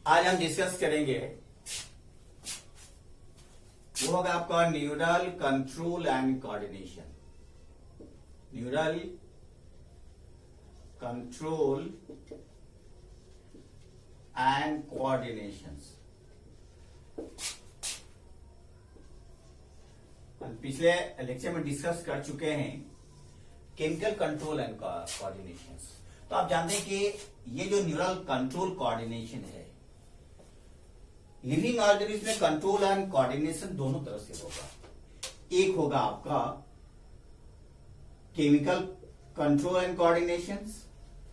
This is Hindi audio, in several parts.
आज हम डिस्कस करेंगे वो होगा आपका neural control and coordination. Neural control and coordination. हम पिछले लेक्चर में डिस्कस कर चुके हैं केमिकल कंट्रोल एंड कोऑर्डिनेशन। तो आप जानते हैं कि ये जो न्यूरल कंट्रोल कोऑर्डिनेशन है, लिविंग ऑर्गेनिज्म में कंट्रोल एंड कोऑर्डिनेशन दोनों तरह से होगा। एक होगा आपका केमिकल कंट्रोल एंड कोऑर्डिनेशन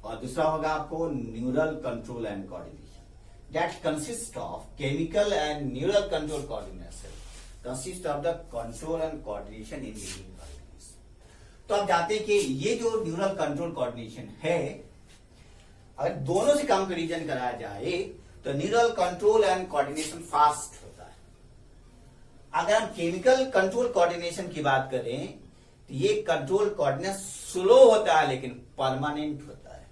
और दूसरा होगा आपको neural control and coordination. That consist of chemical and neural control coordination consist of the control and coordination in living organism. तो आप जानते हैं कि ये जो न्यूरल कंट्रोल कोऑर्डिनेशन है, अगर दोनों से कंपैरिजन कराया जाए तो neural control and coordination fast होता है। अगर हम केमिकल कंट्रोल कोऑर्डिनेशन की बात करें तो ये कंट्रोल कोऑर्डिनेशन स्लो होता है लेकिन परमानेंट होता है।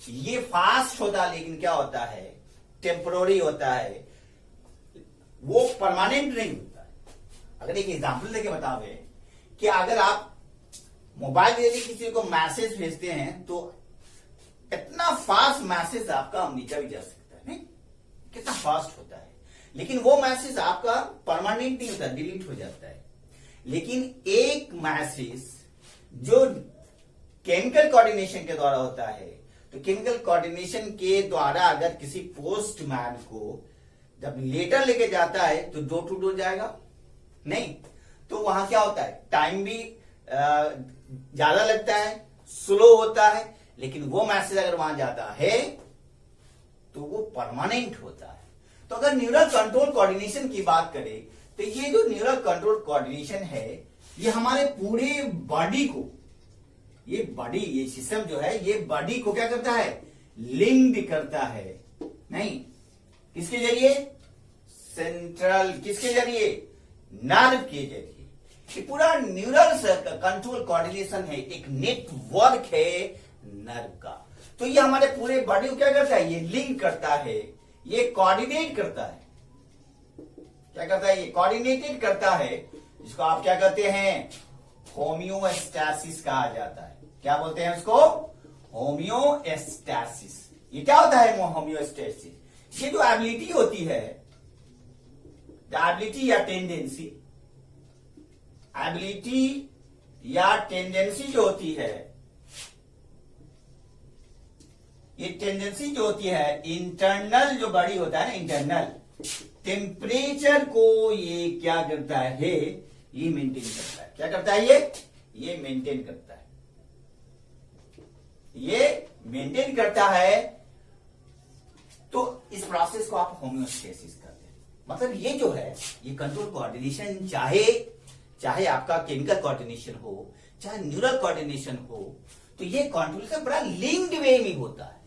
ये फास्ट होता है लेकिन क्या होता है, टेम्पररी होता है, वो परमानेंट नहीं होता है। अगर एक एग्जांपल देके बतावे कि अगर आप मोबाइल से किसी को मैसेज भेजते हैं तो इतना फास्ट मैसेज आपका नीचा भी जा सकता है, नहीं कितना फास्ट होता है, लेकिन वो मैसेज आपका परमानेंट नहीं होता, डिलीट हो जाता है। लेकिन एक मैसेज जो केमिकल कोऑर्डिनेशन के द्वारा होता है, तो केमिकल कोऑर्डिनेशन के द्वारा अगर किसी पोस्टमैन को जब लेटर लेके जाता है तो डोर टू डोर जाएगा नहीं, तो वहां क्या होता है, टाइम भी ज्यादा लगता है, स्लो होता है। लेकिन वो मैसेज अगर वहां जाता है तो वो परमानेंट होता है। तो अगर न्यूरल कंट्रोल कोऑर्डिनेशन की बात करें तो ये जो न्यूरल कंट्रोल कोऑर्डिनेशन है, ये हमारे पूरे बॉडी को, ये बॉडी, ये सिस्टम जो है, ये बॉडी को क्या करता है, लिंक करता है। नहीं, किसके जरिए, सेंट्रल, किसके जरिए, नर्व के जरिए। ये पूरा न्यूरल कंट्रोल कोऑर्डिनेशन है, एक नेटवर्क है नर्व का। तो ये हमारे पूरे बॉडी को क्या करता है, ये लिंक करता है, ये कोऑर्डिनेट करता है। क्या करता है, ये कोऑर्डिनेटेड करता है, जिसको आप क्या कहते हैं, होम्योस्टैसिस कहा जाता है। क्या बोलते हैं उसको, होम्योस्टैसिस। ये क्या होता है होम्योस्टैसिस, ये जो एबिलिटी होती है, एबिलिटी या टेंडेंसी, एबिलिटी या टेंडेंसी जो होती है, ये टेंडेंसी जो होती है, इंटरनल जो बॉडी होता है ना, इंटरनल टेम्परेचर को ये क्या करता है, ये मेंटेन करता है। क्या करता है, ये मेंटेन करता है, ये मेंटेन करता है। तो इस प्रोसेस को आप होम्योस्टेसिस कहते हैं। मतलब ये जो है, ये कंट्रोल कोऑर्डिनेशन, चाहे आपका केमिकल कोऑर्डिनेशन हो, चाहे न्यूरल कोऑर्डिनेशन हो, तो ये कोऑर्डिनेशन बड़ा लिंक्ड वे में होता है।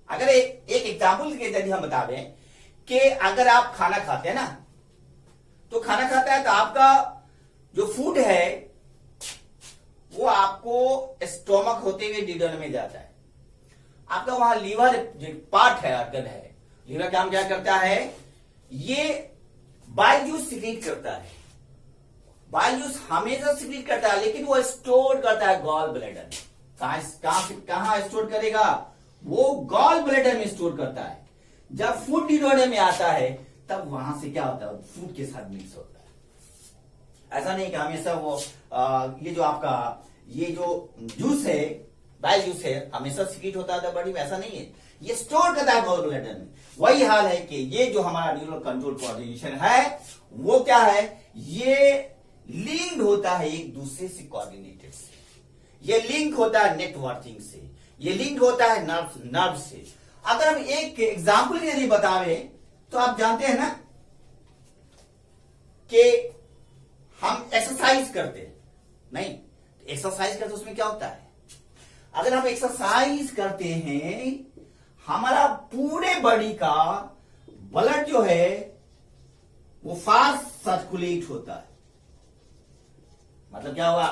अगर एक एग्जाम्पल के जरिए हम बता दें कि अगर आप खाना खाते हैं ना, तो खाना खाता है तो आपका जो फूड है वो आपको स्टोमक होते हुए डिडन में जाता है। आपका वहां लीवर जो पार्ट है, ऑर्गन है, लीवर काम क्या करता है, ये बाइल जूस सिक्रीट करता है। बाइल जूस हमेशा सिक्रीट करता है, लेकिन वो स्टोर करता है गॉल ब्लैडर में। कहां स्टोर करेगा, वो गॉल ब्लैडर में स्टोर करता है। जब फूड डिडोने में आता है तब वहां से क्या होता है, फूड के साथ मिक्स होता है। ऐसा नहीं कि हमेशा वो ये जो आपका ये जो जूस है, बाइल जूस है, हमेशा सिक्रीट होता है बॉडी में, ऐसा नहीं है, ये स्टोर करता है गॉल ब्लैडर में। वही हाल है कि ये जो हमारा न्यूरल कंट्रोल कोऑर्डिनेशन है, वो क्या है, ये लिंक होता है एक दूसरे से, कोऑर्डिनेटेड से। ये लिंक होता है नेटवर्किंग से, ये लिंक होता है नर्व से। अगर हम एक एग्जाम्पल के लिए बतावे तो आप जानते हैं ना कि हम एक्सरसाइज करते हैं, नहीं, एक्सरसाइज करते उसमें क्या होता है, अगर हम एक्सरसाइज करते हैं, हमारा पूरे बॉडी का ब्लड जो है वो फास्ट सर्कुलेट होता है। मतलब क्या हुआ,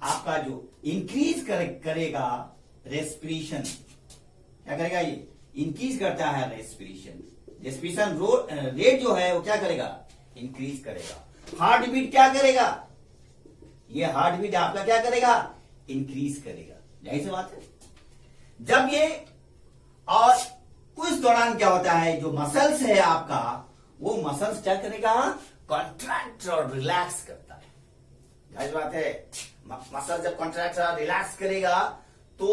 आपका जो इंक्रीज करेगा रेस्पिरेशन, क्या करेगा, ये इंक्रीज करता है रेस्पिरेशन। रेस्पिरेशन रेट जो है वो क्या करेगा, इंक्रीज करेगा। हार्ट बीट क्या करेगा, ये हार्ट बीट आपका क्या करेगा, इंक्रीज करेगा। यही सी बात है। जब ये और उस दौरान क्या होता है, जो मसल्स है आपका, वो मसल्स क्या करेगा, कॉन्ट्रैक्ट और रिलैक्स करता है। यही बात है। मसल जब कॉन्ट्रैक्ट और रिलैक्स करेगा तो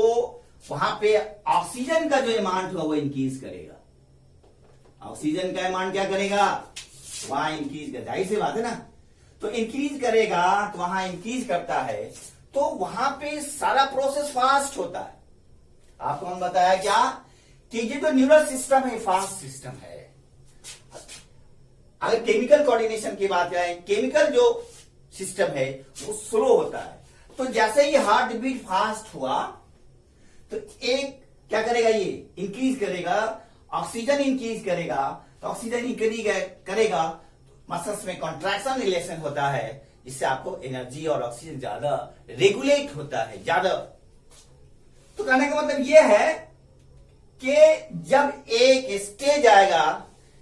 वहां पे ऑक्सीजन का जो अमाउंट होगा वो इंक्रीज करेगा। ऑक्सीजन का अमाउंट क्या करेगा, वहां इंक्रीज करेगा। जाहिर सी बात है ना। तो इंक्रीज करेगा तो वहां इंक्रीज करता है, तो वहां पे सारा प्रोसेस फास्ट होता है। आपको हम बताया क्या कि ये जो न्यूरल सिस्टम है फास्ट सिस्टम है। अगर केमिकल कोऑर्डिनेशन की बात करें, केमिकल जो सिस्टम है वो स्लो होता है। तो जैसे ही हार्ट बीट फास्ट हुआ तो एक क्या करेगा, ये इंक्रीज करेगा, ऑक्सीजन इंक्रीज करेगा। तो ऑक्सीजन इंक्रीज करेगा, मसल्स में कॉन्ट्रैक्शन रिलेशन होता है, जिससे आपको एनर्जी और ऑक्सीजन ज्यादा रेगुलेट होता है ज्यादा। तो कहने का मतलब यह है कि जब एक स्टेज आएगा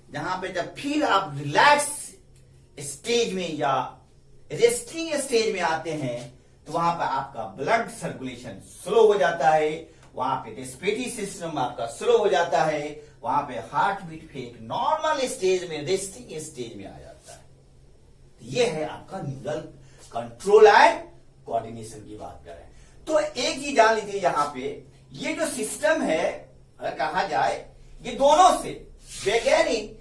जहां पे जब फिर आप रिलैक्स स्टेज में या रेस्टिंग स्टेज में आते हैं, तो वहां पर आपका ब्लड सर्कुलेशन स्लो हो जाता है, वहां पे रेस्पिरेटरी सिस्टम आपका स्लो हो जाता है, वहां पे हार्ट बीट फिर एक नॉर्मल स्टेज में रेस्टिंग स्टेज में आ जाता है। ये है आपका न्यूरल कंट्रोल एंड कोऑर्डिनेशन की बात करें तो एक चीज जान लीजिए, यहां पे ये जो सिस्टम है अगर कहा जाए, ये दोनों से वैज्ञानिक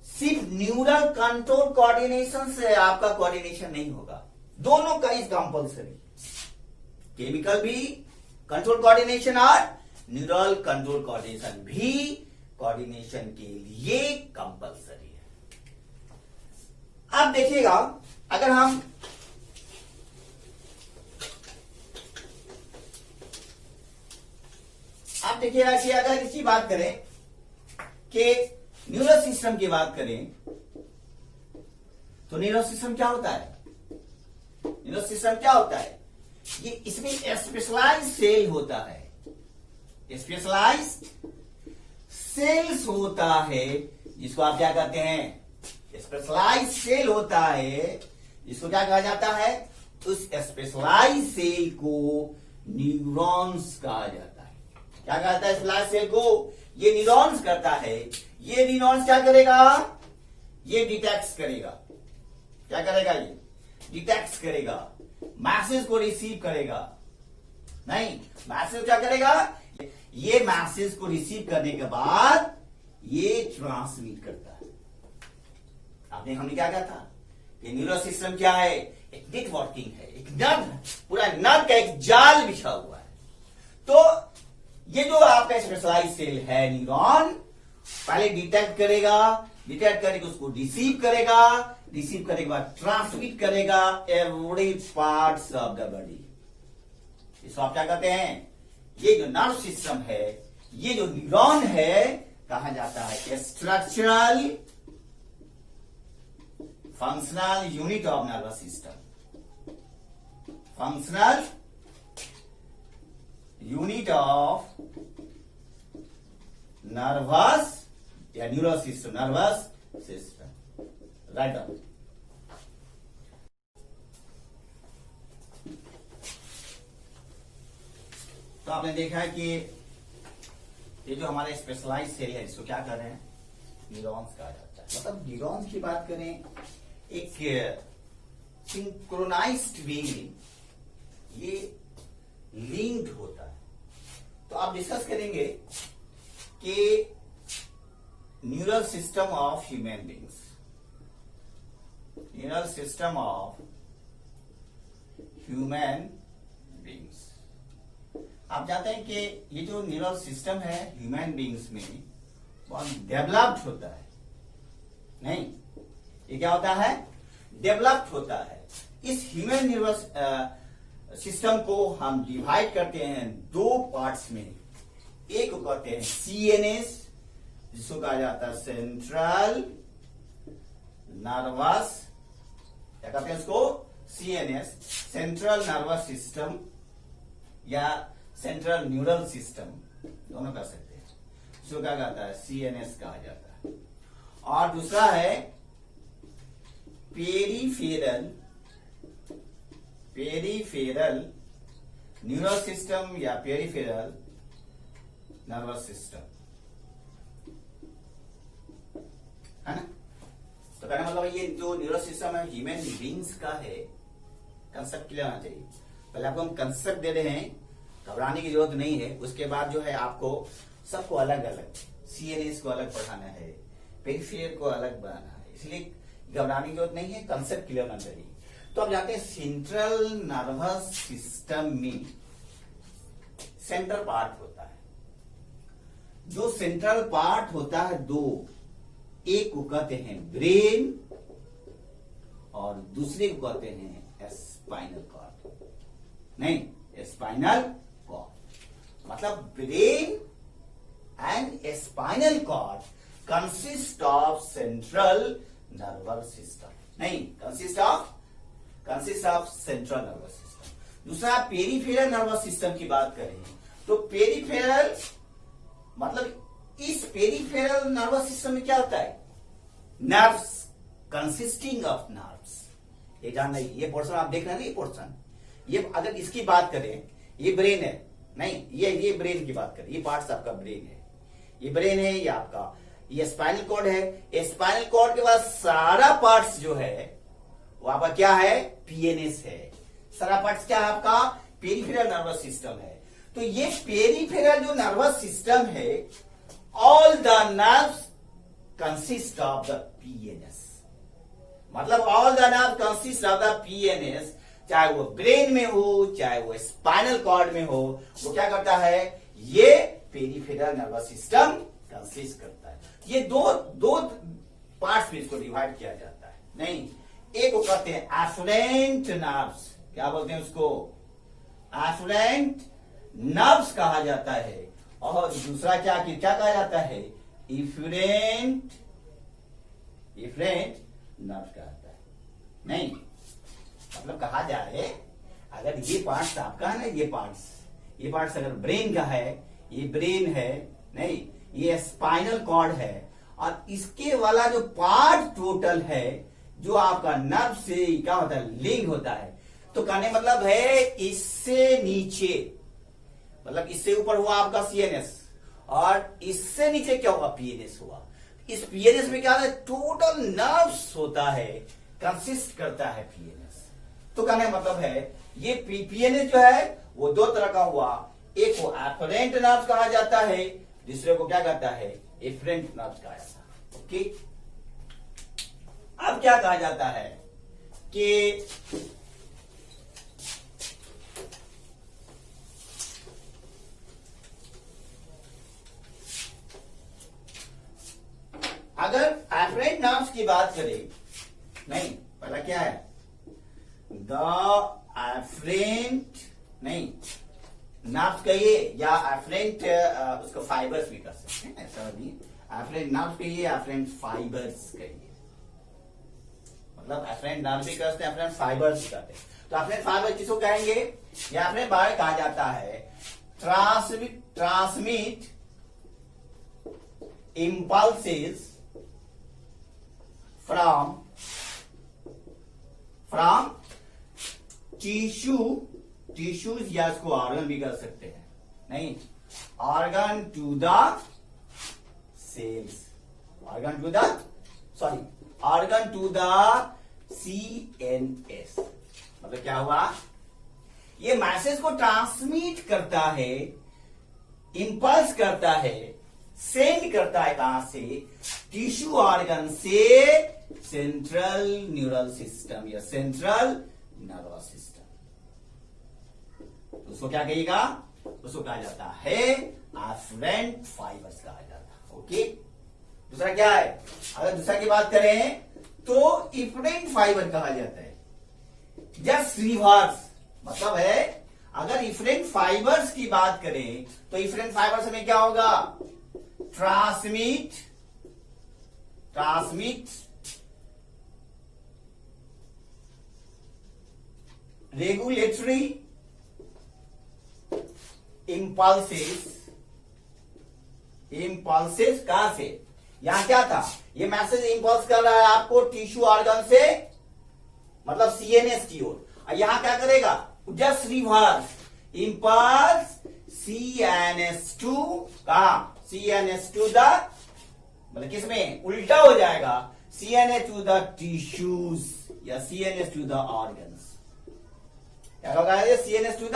सिर्फ न्यूरल कंट्रोल कोऑर्डिनेशन से आपका कोऑर्डिनेशन नहीं होगा, दोनों का इज कंपल्सरी। केमिकल भी कंट्रोल कोऑर्डिनेशन और न्यूरल कंट्रोल कोऑर्डिनेशन भी कोऑर्डिनेशन के लिए कंपल्सरी है। अब देखिएगा, अगर हम आप देखिएगा कि अगर इसकी बात करें कि न्यूरल सिस्टम की बात करें तो न्यूरल सिस्टम क्या होता है, न्यूरल सिस्टम क्या होता है, ये इसमें स्पेशलाइज्ड सेल होता है, स्पेशलाइज्ड सेल्स होता है, जिसको आप क्या कहते हैं, स्पेशलाइज्ड सेल होता है, जिसको क्या कहा जाता है, उस स्पेशलाइज्ड सेल को न्यूरॉन्स कहा जाता है। क्या कहता है स्पेशलाइज्ड सेल को, ये न्यूरॉन्स करता है। ये न्यूरॉन्स क्या करेगा, ये डिटेक्ट करेगा, क्या करेगा, ये डिटेक्ट करेगा, मैसेज को रिसीव करेगा, नहीं मैसेज क्या करेगा, ये मैसेज को रिसीव करने के बाद ये ट्रांसमिट करता है। आपने हमने क्या कहा था कि न्यूरल सिस्टम क्या है, एक नेटवर्किंग है, एक नर्व, पूरा नर्व का एक जाल बिछा हुआ है। तो ये जो आपका स्पेशलाइज्ड सेल है न्यूरॉन, पहले डिटेक्ट करेगा, डिटेक्ट करके उसको रिसीव करेगा, रिसीव करने के बाद ट्रांसमिट करेगा every parts of the body. इसको आप क्या कहते हैं, ये जो नर्व सिस्टम है, ये जो न्यूरॉन है, कहा जाता है structural functional unit of nervous system, functional unit of nervous या neural system, nervous system, right down. तो आपने देखा है कि ये जो हमारे स्पेशलाइज्ड सेल है, इसको क्या कर रहे हैं, न्यूरॉन्स कहा जाता है। मतलब न्यूरॉन्स की बात करें, एक सिंक्रोनाइज्ड वे में ये लिंक्ड होता है। तो आप डिस्कस करेंगे कि neural system of human beings, neural system of human beings. आप जानते हैं कि ये जो न्यूरल सिस्टम है ह्यूमन बींग्स में बहुत डेवलप्ड होता है, नहीं, ये क्या होता है, डेवलप्ड होता है। इस ह्यूमन न्यूरल सिस्टम को हम डिवाइड करते हैं दो पार्ट्स में। एक को कहते हैं सीएनएस, जिसको कहा जाता है सेंट्रल नर्वस, क्या कहते हैं उसको, सीएनएस, सेंट्रल नर्वस सिस्टम या सेंट्रल न्यूरल सिस्टम, दोनों कर सकते हैं। इसको क्या कहता है, सीएनएस कहा जाता है। और दूसरा है पेरिफेरल न्यूरल सिस्टम या पेरिफेरल नर्वस सिस्टम, है ना। तो कहने मतलब ये जो न्यूरल सिस्टम है ह्यूमन बींग्स का है, कंसेप्ट क्लियर होना चाहिए। पहले आपको हम कंसेप्ट दे रहे हैं, घबराने की जरूरत नहीं है। उसके बाद जो है आपको सबको अलग अलग, सीएनएस को अलग पढ़ाना है, पेरिफेरल को अलग बनाना है, इसलिए घबराने की जरूरत नहीं है, कंसेप्ट क्लियर होना चाहिए। तो अब जाते हैं सेंट्रल नर्वस सिस्टम में सेंट्रल पार्ट होता है। जो सेंट्रल पार्ट होता है दो, एक को कहते हैं ब्रेन और दूसरे को कहते हैं स्पाइनल कॉर्ड। नहीं, स्पाइनल कॉर्ड मतलब brain and spinal cord consist of central nervous system. नहीं, consist of central nervous system. दूसरा पेरिफेरल नर्वस सिस्टम की बात करें तो पेरिफेरल मतलब इस पेरिफेरल नर्वस सिस्टम में क्या होता है, नर्व्स, कंसिस्टिंग ऑफ नर्व्स। ये जानना, ये पोर्शन आप देख रहे हैं, ये पोर्शन, ये अगर इसकी बात करें, ये ब्रेन है, नहीं ये ब्रेन की बात करें, ये पार्ट्स आपका ब्रेन है, ये ब्रेन है, ये आपका ये स्पाइनल कॉर्ड है। स्पाइनल कॉर्ड के बाद सारा पार्ट्स जो है वो आपका क्या है, पीएनएस है। सारा पार्ट्स क्या है आपका, पेरिफेरल नर्वस सिस्टम है। तो ये पेरिफेरल जो नर्वस सिस्टम है, all the nerves consist of the PNS, मतलब all the nerve consist of the PNS. चाहे वो ब्रेन में हो, चाहे वो स्पाइनल कॉर्ड में हो, वो क्या करता है, ये पेरिफेरल नर्वस सिस्टम कंसिस्ट करता है। ये दो पार्ट्स में इसको डिवाइड किया जाता है। नहीं, एक को कहते हैं एफरेंट नर्व्स, क्या बोलते हैं उसको, एफरेंट नर्व्स कहा जाता है। और दूसरा क्या कहा जाता है, इफरेंट नर्व्स कहा जाता है। नहीं, मतलब कहा जाए अगर ये पार्ट्स आपका है ना, ये पार्ट्स अगर ब्रेन का है, ये ब्रेन है, नहीं ये स्पाइनल कॉर्ड है, और इसके वाला जो पार्ट टोटल है जो आपका नर्व से क्या होता है, लिंक होता है। तो कहने मतलब है इससे नीचे, मतलब इससे ऊपर हुआ आपका सीएनएस और इससे नीचे क्या हुआ, पीएनएस हुआ। इस पीएनएस में क्या होता है, टोटल नर्व्स होता है, कंसिस्ट करता है पीएनएस। तो कहने मतलब है ये पीएनएस जो है वो दो तरह का हुआ, एक को एफरेंट नर्व्स कहा जाता है, दूसरे को क्या कहता है, एफरेंट नर्व्स कहा जाता है। ओके, अब क्या कहा जाता है कि अगर एफरेंट नर्व्स की बात करें, नहीं पहला क्या है, द एफरेंट, नहीं नर्व्स कहिए या एफरेंट, उसको फाइबर्स भी कर सकते हैं, ऐसा नहीं, एफरेंट नर्व्स कहिए, एफरेंट फाइबर्स कहिए, मतलब एफरेंट नर्व भी करते हैं, एफरेंट फाइबर्स भी करते हैं। तो एफरेंट फाइबर किसको कहेंगे, या एफरेंट बारे कहा जाता है ट्रांसमिट इम्पल्सेस फ्रॉम टिश्यूज, या इसको ऑर्गन भी कर सकते हैं, नहीं organ to the cells, organ to the CNS. मतलब क्या हुआ, ये मैसेज को ट्रांसमिट करता है, इंपल्स करता है, सेंड करता है, कहां से, टिश्यू ऑर्गन से सेंट्रल न्यूरल सिस्टम या सेंट्रल नर्वस सिस्टम। उसको क्या कहिएगा, उसको कहा जाता है एफरेंट फाइबर्स कहा जाता है। ओके, दूसरा क्या है, अगर दूसरा की बात करें तो इफरेंट फाइबर कहा जाता है, जस्ट रिवर्स, मतलब है अगर इफरेंट फाइबर्स की बात करें तो इफरेंट फाइबर्स में क्या होगा, ट्रांसमिट रेगुलेटरी impulses इम्पल्सेस कहां से, यहां क्या था, ये मैसेज इम्पल्स कर रहा है आपको टिश्यू ऑर्गन से, मतलब सीएनएस की ओर, और यहां क्या करेगा, just reverse, impulse CNS to कहा, सीएनएस टू द, मतलब किसमें उल्टा हो जाएगा, सीएनएस टू द टिश्यूज या सीएनएस टू द ऑर्गन्स, क्या होगा, सीएनएस टू द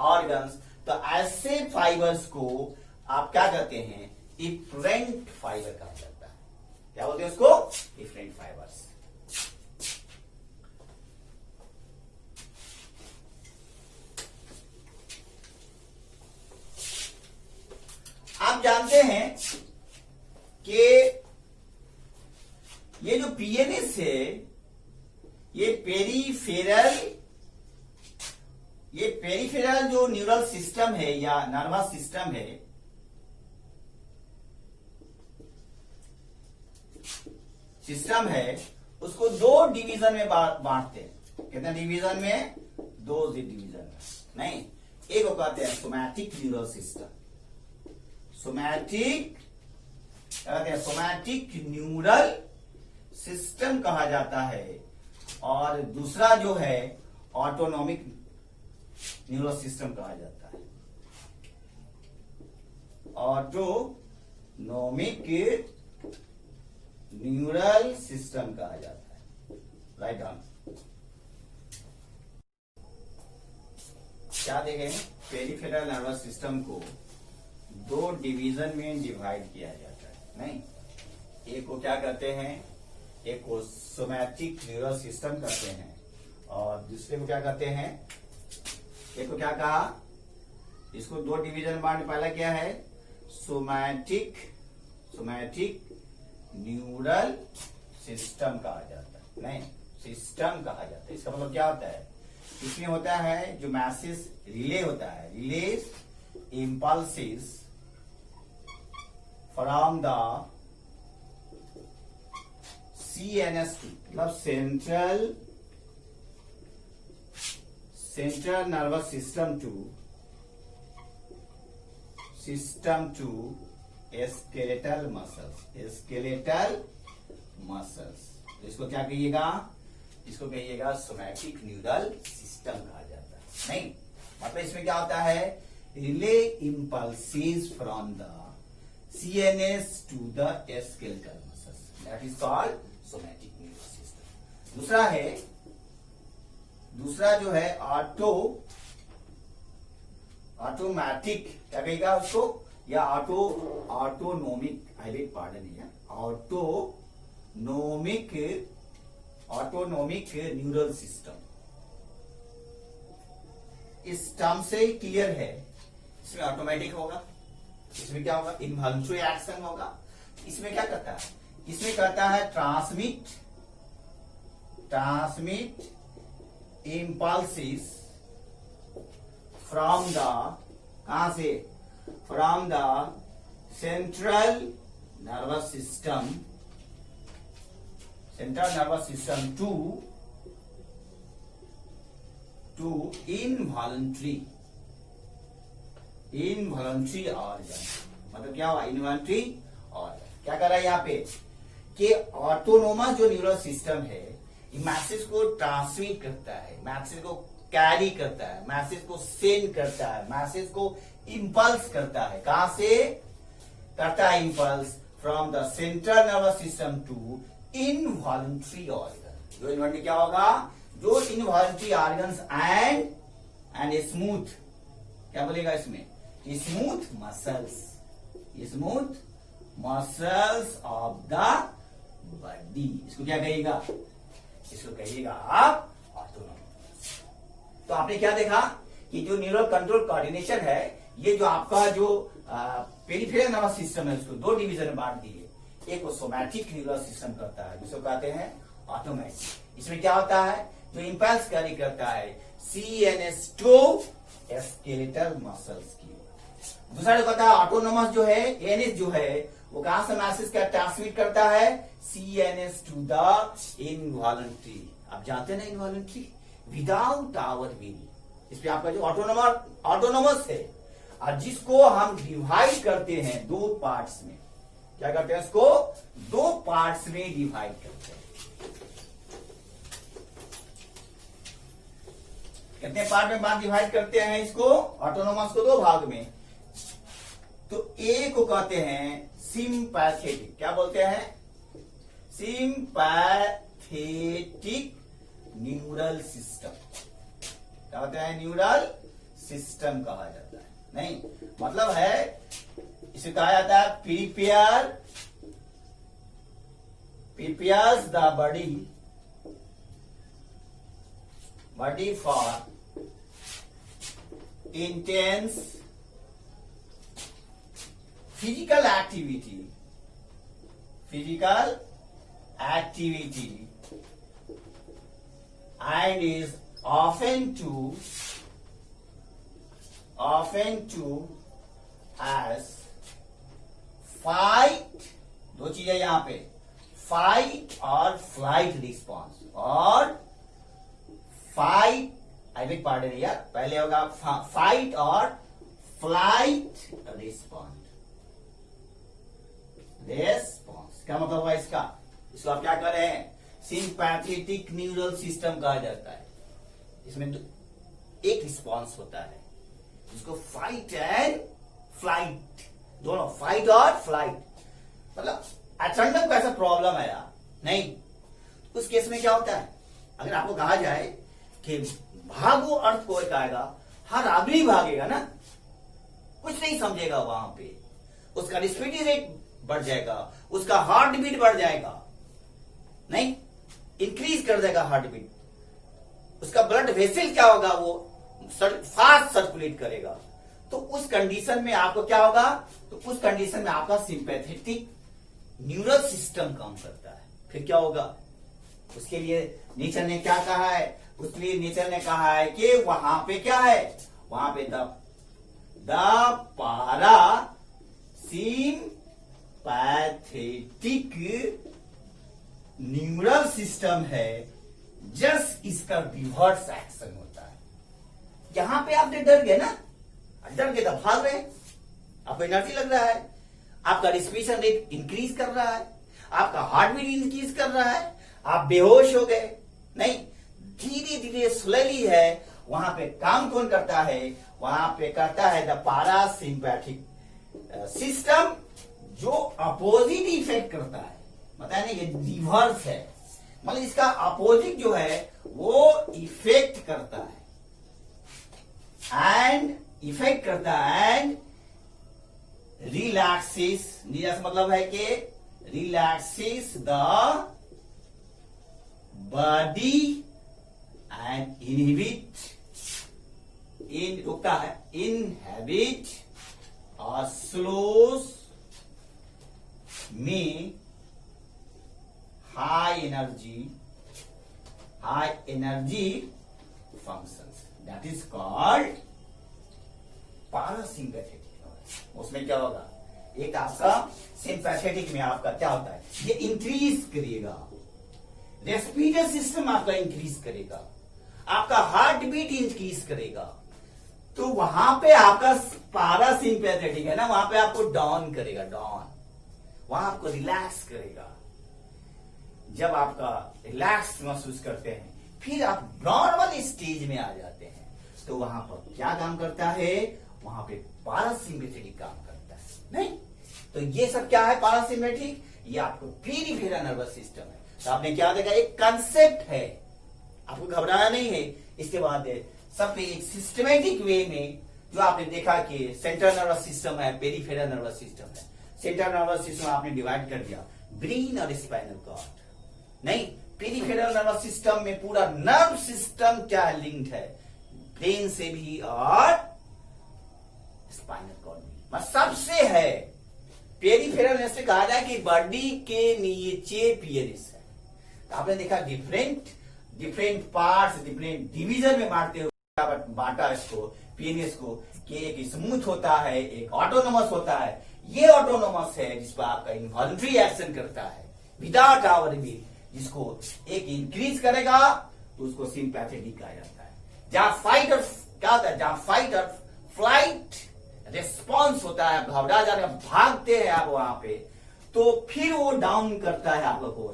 ऑर्गन्स। तो ऐसे फाइबर्स को आप क्या कहते हैं, इफरेंट फाइबर कहा जाता है, क्या बोलते हैं उसको, इफरेंट फाइबर्स। आप जानते हैं कि ये जो पीएनएस है, ये पेरीफेरल जो न्यूरल सिस्टम है या नर्वस सिस्टम है, उसको दो डिवीजन में बांटते हैं। कितने डिवीजन में, दो डिवीजन में, नहीं, एक को कहते हैं somatic neural system, somatic neural system कहा जाता है, और दूसरा जो है ऑटोनॉमिक न्यूरल सिस्टम कहा जाता है, ऑटोनॉमिक न्यूरल सिस्टम कहा जाता है। राइट डाउन, क्या देखें, पेरिफेरल नर्वस सिस्टम को दो डिवीजन में डिवाइड किया जाता है, नहीं, एक को क्या कहते हैं, एक को सोमैटिक न्यूरल सिस्टम कहते हैं, और दूसरे को क्या कहते हैं, एक को क्या कहा, इसको दो डिवीजन बांट, पहला क्या है, सोमैटिक न्यूरल सिस्टम कहा जाता है, नहीं, सिस्टम कहा जाता है। इसका मतलब क्या होता है, इसमें होता है जो मैसेज रिले होता है, relays impulses from the CNS मतलब central nervous system to skeletal muscles. तो इसको क्या कहिएगा, इसको कहिएगा सोमैटिक न्यूरल सिस्टम कहा जाता है, नहीं, मतलब इसमें क्या होता है, relay impulses from the CNS to the skeletal muscles, that is called somatic neural system. दूसरा जो है ऑटोमैटिक, क्या कहेगा उसको, या ऑटोनोमिक, आई बेग पार्डन, या ऑटोनोमिक न्यूरल सिस्टम। इस टर्म से क्लियर है, इसमें ऑटोमेटिक होगा, इसमें क्या होगा, इनवॉल्यूंटरी एक्शन होगा। इसमें क्या करता है, इसमें करता है ट्रांसमिट इम्पल्सेस फ्रॉम द, कहां से, from the central nervous system to involuntary organ. मतलब क्या हुआ, इनवॉलंटरी ऑर्गन। क्या कर रहा है यहाँ पे कि ऑटोनोमस जो न्यूरल सिस्टम है, मैसेज को ट्रांसमिट करता है, मैसेज को कैरी करता है, मैसेज को सेंड करता है, मैसेज को इंपल्स करता है। कहां से करता है impulse, from the central nervous system to involuntary organ. जो इन्वॉल्यूंटरी क्या होगा, जो इनवॉलंटरी ऑर्गन्स एंड स्मूथ, क्या बोलेगा इसमें, smooth muscles of the body. इसको क्या कहिएगा, इसको कहिएगा आप ऑटोनॉमिक। तो आपने क्या देखा कि जो न्यूरल कंट्रोल कोऑर्डिनेशन है, ये जो आपका जो पेरिफेरल नर्वस सिस्टम है, उसको दो डिवीजन में बांट दिए। एक को सोमैटिक न्यूरल सिस्टम करता है, जिसको कहते हैं ऑटोमेटिक। इसमें क्या होता है, जो इंपल्स कैरी करता है CNS टू स्केलेटल मसल्स की। दूसरा जो कहता है ऑटोनोमस जो है, ANS जो है, वो कहां से मैसेज का ट्रांसमिट करता है, CNS टू द इनवॉलंटरी। आप जानते हैं ना, इनवॉलंटरी, विदाउट आवर विल। इस पे आपका जो ऑटोनोमस है, और जिसको हम डिवाइड करते हैं दो पार्ट्स में। क्या करते हैं? इसको दो पार्ट्स में डिवाइड करते हैं। कितने पार्ट में बात डिवाइड करते हैं इसको? ऑटोनोमस को दो भाग में। तो ए को कहते हैं सिंपैथेटिक। क्या बोलते हैं? Sympathetic neural system. क्या होता है? न्यूरल सिस्टम कहा जाता है। नहीं, मतलब है इसे कहा जाता है prepares the body for intense physical activity and is often to as fight। दो चीजें यहां पे, फाइट और फ्लाइट रिस्पॉन्स। और फाइट, आई बेग पार्डन यार, पहले होगा फाइट और फ्लाइट रिस्पॉन्स। क्या मतलब होगा इसका? इसको आप क्या कर रहे हैं? सिंपैथेटिक न्यूरल सिस्टम कहा जाता है। इसमें तो एक रिस्पॉन्स होता है जिसको फाइट एंड फ्लाइट, दोनों फाइट और फ्लाइट। मतलब अचानक ऐसा प्रॉब्लम आया नहीं, उस केस में क्या होता है? अगर आपको कहा जाए कि भागो, अर्थ को आएगा, हर आदमी भागेगा ना, कुछ नहीं समझेगा वहां पे। उसका रेस्पिरेटरी रेट बढ़ जाएगा, उसका हार्ट बीट बढ़ जाएगा, नहीं इंक्रीज कर देगा हार्ट बीट। उसका ब्लड वेसल क्या होगा? वो फास्ट सर्कुलेट करेगा। तो उस कंडीशन में आपको क्या होगा? तो उस कंडीशन में आपका सिंपैथेटिक न्यूरल सिस्टम काम करता है। फिर क्या होगा? उसके लिए नेचर ने क्या कहा है? उसके लिए नेचर ने कहा है कि वहां पे क्या है? वहां पे द पारा सिंपैथेटिक न्यूरल सिस्टम है, जस्ट इसका रिवर्स एक्शन होता है। यहां पे आपने डर गए ना, डर के तो भाग रहे हैं, आपको एनर्जी लग रहा है, आपका रेस्पिरेशन रेट इंक्रीज कर रहा है, आपका हार्ट बीट इंक्रीज कर रहा है, आप बेहोश हो गए। नहीं, धीरे धीरे स्लोली है। वहां पे काम कौन करता है? वहां पे करता है द पारासिम्पैथिक सिस्टम, जो अपोजिट इफेक्ट करता है। बताया नहीं, ये रिवर्स है, मतलब इसका अपोजिट जो है वो इफेक्ट करता है एंड रिलैक्सेस। मतलब है कि relaxes the body and inhibit और स्लोस में high energy functions, that is called parasympathetic. उसमें क्या होगा? एक आपका सिंपैथेटिक में आपका क्या होता है? ये इंक्रीज करेगा, रेस्पिरेटरी सिस्टम आपका इंक्रीज करेगा, आपका हार्ट बीट इंक्रीज करेगा। तो वहां पे आपका पारासिम्पैथेटिक है ना, वहां पे आपको डाउन करेगा, डाउन, वहां आपको रिलैक्स करेगा। जब आपका रिलैक्स महसूस करते हैं, फिर आप नॉर्मल स्टेज में आ जाते हैं। तो वहां पर क्या काम करता है? वहां पे पारासिम्पैथेटिक काम करता है। नहीं, तो ये सब क्या है? पारासिम्पैथेटिक, ये आपको पेरिफेरल नर्वस सिस्टम है। तो आपने क्या देखा? एक कंसेप्ट है, आपको घबराना नहीं है। इसके बाद सब एक सिस्टमेटिक वे में जो आपने देखा कि सेंट्रल नर्वस सिस्टम है, पेरिफेरल नर्वस सिस्टम है। सेंट्रल नर्वस सिस्टम आपने डिवाइड कर दिया ब्रेन और स्पाइनल कॉर्ड। नहीं, पेरिफेरल नर्वस सिस्टम में पूरा नर्व सिस्टम क्या लिंक्ड है? ब्रेन से भी और स्पाइनल कॉर्ड भी, मतलब सबसे है। पेरिफेरल ने कहा जाए कि बॉडी के नीचे पीएनएस है। तो आपने देखा डिफरेंट पार्ट्स, डिफरेंट डिवीजन में बांटा इसको, पीएनएस को, कि एक स्मूथ होता है, एक ऑटोनोमस होता है। ये ऑटोनोमस है जिस पर आपका इनवॉलंटरी एक्शन करता है विदाउट आवर विल, जिसको एक इंक्रीज करेगा तो उसको सिंपैथेटिक कहा जाता है। जहां फाइट और क्या होता है? जहां फाइट और फ्लाइट रिस्पॉन्स होता है, घबरा जाते हैं, भागते हैं आप वहां पे, तो फिर वो डाउन करता है आपको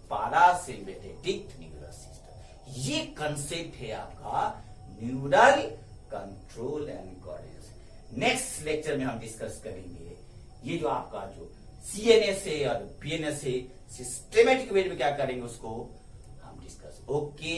पारासिम्पेथेटिक न्यूरल सिस्टम। ये कंसेप्ट है आपका neural control and coordination. Next lecture में हम डिस्कस करेंगे ये जो आपका जो सीएनएस है और बीएनएस है, सिस्टेमेटिक वे में क्या करेंगे उसको हम डिस्कस। ओके।